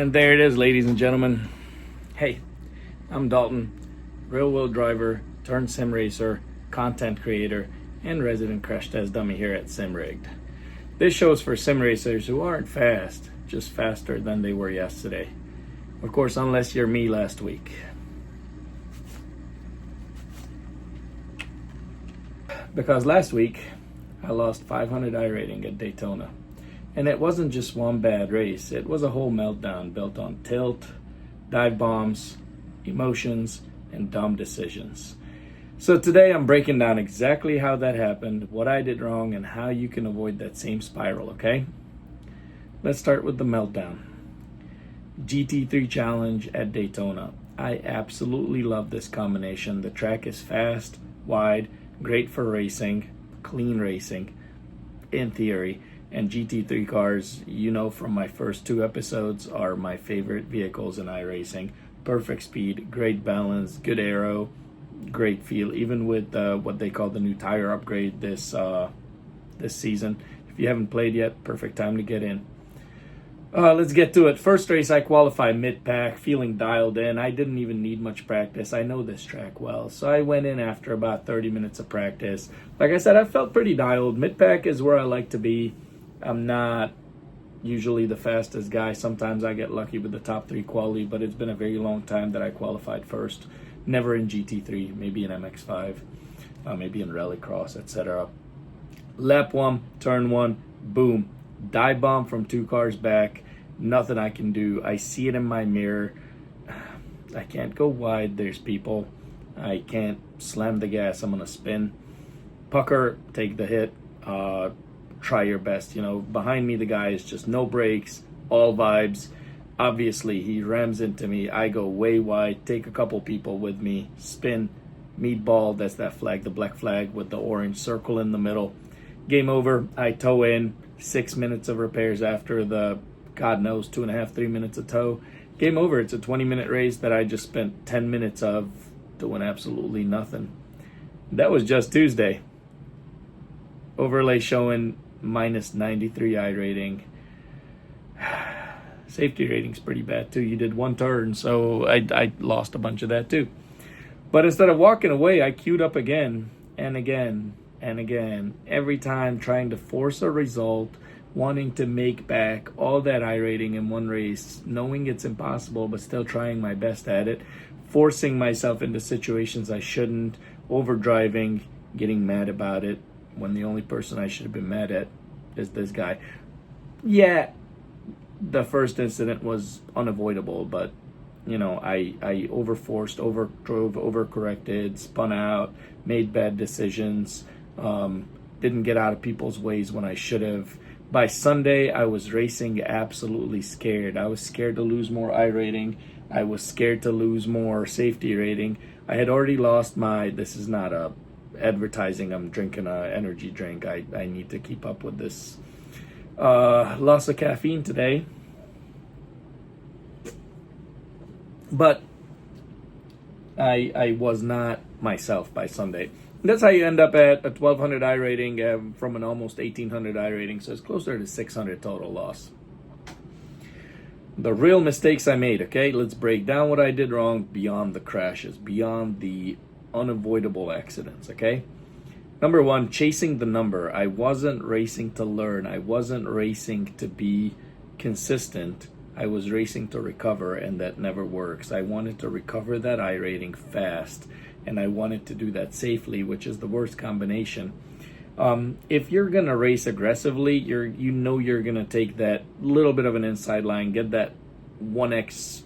And there it is, ladies and gentlemen. Hey, I'm Dalton, real-wheel driver turned sim racer, content creator, and resident crash test dummy here at Simrigged. This show is for sim racers who aren't fast, just faster than they were yesterday. Of course, unless you're me last week. Because last week, I lost 500 iRating at Daytona. And it wasn't just one bad race, it was a whole meltdown built on tilt, dive bombs, emotions, and dumb decisions. So today I'm breaking down exactly how that happened, what I did wrong, and how you can avoid that same spiral, okay? Let's start with the meltdown. GT3 challenge at Daytona. I absolutely love this combination. The track is fast, wide, great for racing, clean racing, in theory. And GT3 cars, you know from my first two episodes, are my favorite vehicles in iRacing. Perfect speed, great balance, good aero, great feel. Even with what they call the new tire upgrade this season. If you haven't played yet, perfect time to get in. Let's get to it. First race, I qualified mid-pack, feeling dialed in. I didn't even need much practice. I know this track well. So I went in after about 30 minutes of practice. Like I said, I felt pretty dialed. Mid-pack is where I like to be. I'm not usually the fastest guy. Sometimes I get lucky with the top three quality, but it's been a very long time that I qualified first. Never in GT3, maybe in MX5, maybe in Rallycross, etc. Lap one, turn one, boom. Dive bomb from two cars back. Nothing I can do. I see it in my mirror. I can't go wide. There's people. I can't slam the gas. I'm going to spin. Pucker, take the hit. Try your best. You know, behind me the guy is just no brakes, all vibes. Obviously he rams into me. I go way wide, take a couple people with me, spin, meatball, that's that flag, the black flag with the orange circle in the middle. Game over. I tow in. 6 minutes of repairs after the, God knows, 2.5, 3 minutes of tow. Game over. It's a 20-minute race that I just spent 10 minutes of doing absolutely nothing. That was just Tuesday. Overlay showing minus 93 iRating. Safety rating's pretty bad too. You did one turn, so I lost a bunch of that too. But instead of walking away, I queued up again and again and again. Every time trying to force a result, wanting to make back all that iRating in one race, knowing it's impossible, but still trying my best at it. Forcing myself into situations I shouldn't, overdriving, getting mad about it, when the only person I should have been mad at is this guy. Yeah, the first incident was unavoidable, but you know, I overforced, overdrove, overcorrected, spun out, made bad decisions, didn't get out of people's ways when I should have. By Sunday, I was racing absolutely scared. I was scared to lose more iRating. I was scared to lose more safety rating. I had already lost my, this is not a advertising, I'm drinking a energy drink. I need to keep up with this. Loss of caffeine today. But I was not myself by Sunday. That's how you end up at a 1200 iRating from an almost 1800 iRating, so it's closer to 600 total loss. The real mistakes I made, okay? Let's break down what I did wrong beyond the crashes, beyond the unavoidable accidents, okay? Number one, chasing the number. I wasn't racing to learn. I wasn't racing to be consistent. I was racing to recover, and that never works. I wanted to recover that iRating fast, and I wanted to do that safely, which is the worst combination. If you're going to race aggressively, you know you're going to take that little bit of an inside line, get that 1x,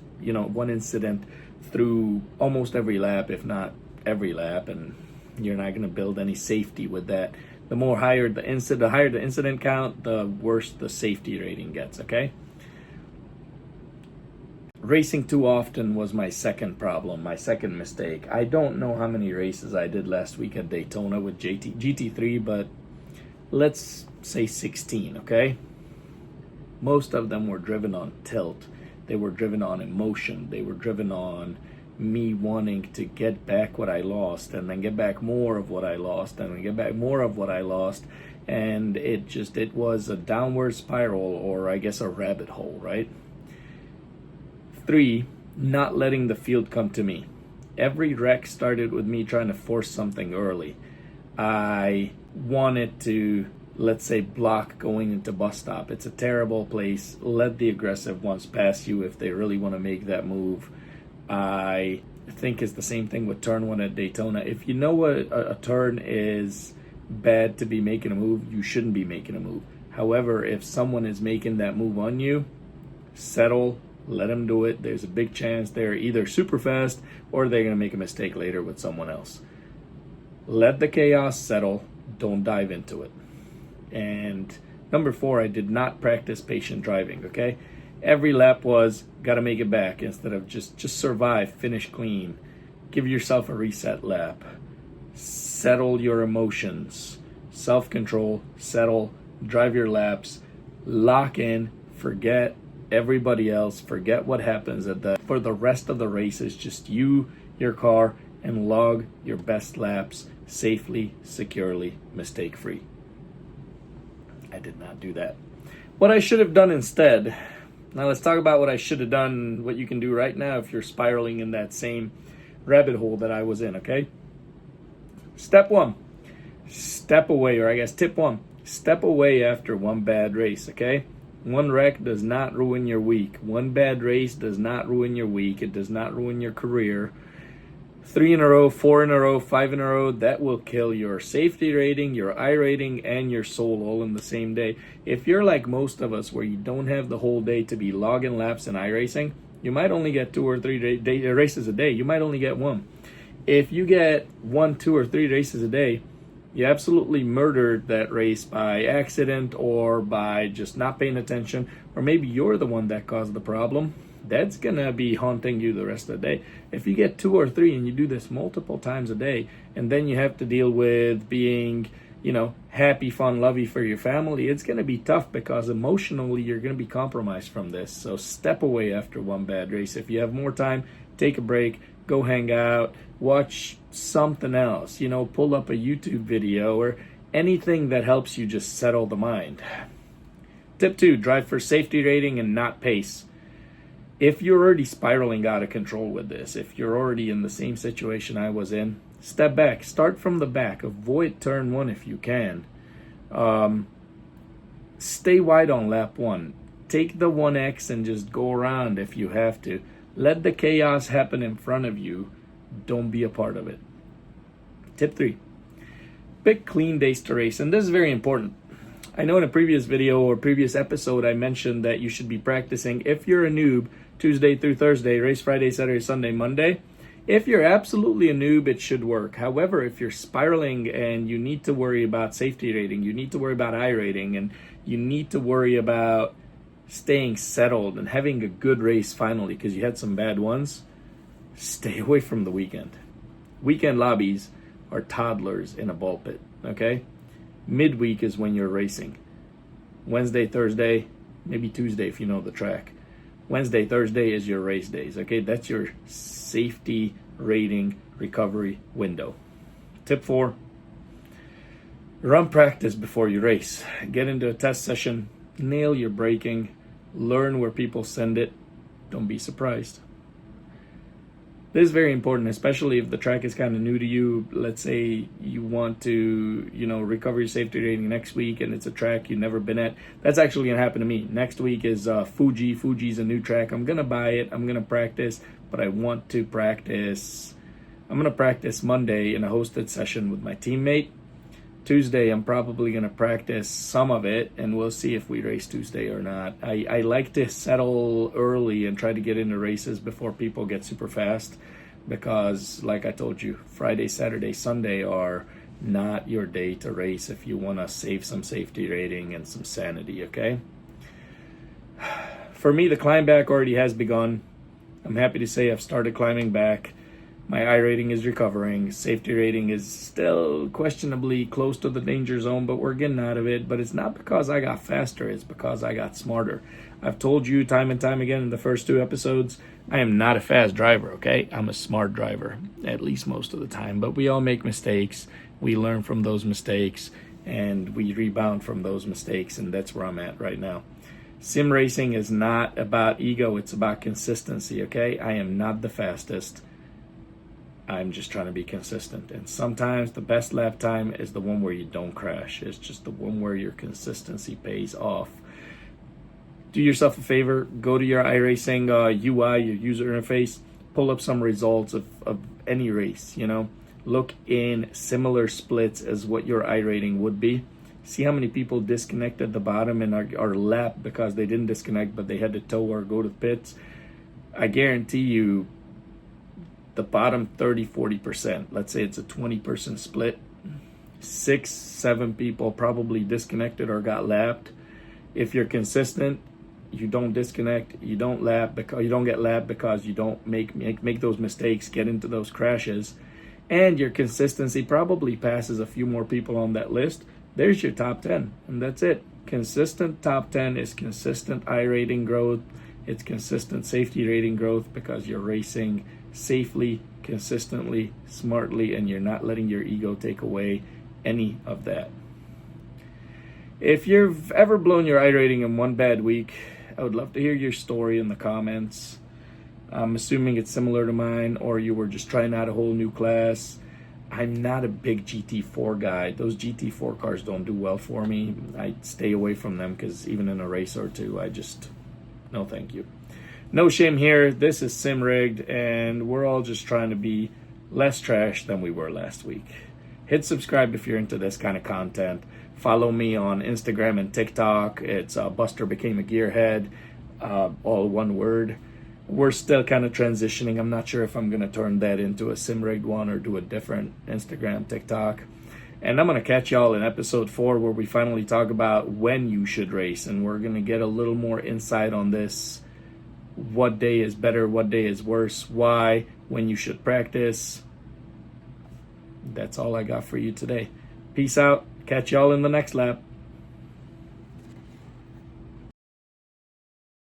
one incident through almost every lap, if not every lap, and you're not going to build any safety with that. The higher the incident count, the worse the safety rating gets, okay? Racing too often was my second problem, my second mistake. I don't know how many races I did last week at Daytona with GT3, but let's say 16, okay? Most of them were driven on tilt. They were driven on emotion. They were driven on me wanting to get back what I lost, and then get back more of what I lost, and then get back more of what I lost. And it was a downward spiral, or I guess a rabbit hole, right? 3, not letting the field come to me. Every wreck started with me trying to force something early. I wanted to, let's say, block going into bus stop. It's a terrible place. Let the aggressive ones pass you if they really want to make that move. I think it's the same thing with turn 1 at Daytona. If you know what a turn is bad to be making a move, you shouldn't be making a move. However, if someone is making that move on you, settle, let them do it. There's a big chance they're either super fast or they're going to make a mistake later with someone else. Let the chaos settle. Don't dive into it. And number 4, I did not practice patient driving, okay? Every lap was got to make it back instead of just survive, finish clean. Give yourself a reset lap. Settle your emotions. Self-control, settle, drive your laps, lock in, forget everybody else, forget what happens for the rest of the race. Is just you, your car, and log your best laps safely, securely, mistake-free. I did not do that. What I should have done instead. Now let's talk about what I should have done, what you can do right now if you're spiraling in that same rabbit hole that I was in, okay? Step 1, step away, or I guess tip 1, step away after one bad race, okay? One wreck does not ruin your week. One bad race does not ruin your week. It does not ruin your career. 3 in a row, 4 in a row, 5 in a row, that will kill your safety rating, your iRating, and your soul all in the same day. If you're like most of us where you don't have the whole day to be logging laps in iRacing, you might only get 2 or 3 races a day. You might only get 1. If you get 1, 2, or 3 races a day, you absolutely murdered that race by accident or by just not paying attention, or maybe you're the one that caused the problem. That's gonna be haunting you the rest of the day. If you get 2 or 3 and you do this multiple times a day, and then you have to deal with being, happy, fun, lovey for your family, it's gonna be tough because emotionally you're gonna be compromised from this. So step away after one bad race. If you have more time, take a break, go hang out, watch something else, pull up a YouTube video or anything that helps you just settle the mind. Tip 2, drive for safety rating and not pace. If you're already spiraling out of control with this, if you're already in the same situation I was in, step back, start from the back, avoid turn 1 if you can. Stay wide on lap 1. Take the 1X and just go around if you have to. Let the chaos happen in front of you. Don't be a part of it. Tip 3, pick clean days to race. And this is very important. I know in a previous video or previous episode I mentioned that you should be practicing, if you're a noob, Tuesday through Thursday, race Friday, Saturday, Sunday, Monday. If you're absolutely a noob, it should work. However, if you're spiraling and you need to worry about safety rating, you need to worry about iRating, and you need to worry about staying settled and having a good race finally because you had some bad ones, stay away from the weekend. Weekend lobbies are toddlers in a ball pit, okay? Midweek is when you're racing. Wednesday, Thursday, maybe Tuesday if you know the track. Wednesday, Thursday is your race days, okay? That's your safety rating recovery window. Tip 4, run practice before you race. Get into a test session, nail your braking, learn where people send it. Don't be surprised. This is very important, especially if the track is kind of new to you. Let's say you want to, recover your safety rating next week and it's a track you've never been at. That's actually going to happen to me. Next week is Fuji. Fuji's a new track. I'm going to buy it. I'm going to practice, but I want to practice. I'm going to practice Monday in a hosted session with my teammate. Tuesday, I'm probably going to practice some of it, and we'll see if we race Tuesday or not. I like to settle early and try to get into races before people get super fast because, like I told you, Friday, Saturday, Sunday are not your day to race if you want to save some safety rating and some sanity, okay? For me, the climb back already has begun. I'm happy to say I've started climbing back. My iRating is recovering. Safety rating is still questionably close to the danger zone, but we're getting out of it. But it's not because I got faster, it's because I got smarter. I've told you time and time again in the first 2 episodes, I am not a fast driver, okay? I'm a smart driver, at least most of the time. But we all make mistakes. We learn from those mistakes, and we rebound from those mistakes, and that's where I'm at right now. Sim racing is not about ego, it's about consistency, okay? I am not the fastest. I'm just trying to be consistent. And sometimes the best lap time is the one where you don't crash. It's just the one where your consistency pays off. Do yourself a favor, go to your iRating UI, your user interface, pull up some results of any race, Look in similar splits as what your iRating would be. See how many people disconnect at the bottom and are lapped because they didn't disconnect, but they had to tow or go to the pits. I guarantee you the bottom 30-40%, let's say it's a 20-person split, 6-7 people probably disconnected or got lapped. If you're consistent, you don't disconnect, you don't lap because you don't get lapped because you don't make those mistakes, get into those crashes, and your consistency probably passes a few more people on that list. There's your top 10, and that's it. Consistent top 10 is consistent iRating growth. It's consistent safety rating growth because you're racing safely, consistently, smartly, and you're not letting your ego take away any of that. If you've ever blown your iRating in one bad week, I would love to hear your story in the comments. I'm assuming it's similar to mine, or you were just trying out a whole new class. I'm not a big GT4 guy. Those GT4 cars don't do well for me. I stay away from them because even in a race or two, no thank you. No shame here. This is Simrigged, and we're all just trying to be less trash than we were last week. Hit subscribe if you're into this kind of content. Follow me on Instagram and TikTok. It's Buster Became a Gearhead, all one word. We're still kind of transitioning. I'm not sure if I'm going to turn that into a Simrigged one or do a different Instagram, TikTok. And I'm going to catch y'all in episode 4 where we finally talk about when you should race. And we're going to get a little more insight on this. What day is better, what day is worse, why, when you should practice. That's all I got for you today. Peace out. Catch y'all in the next lap.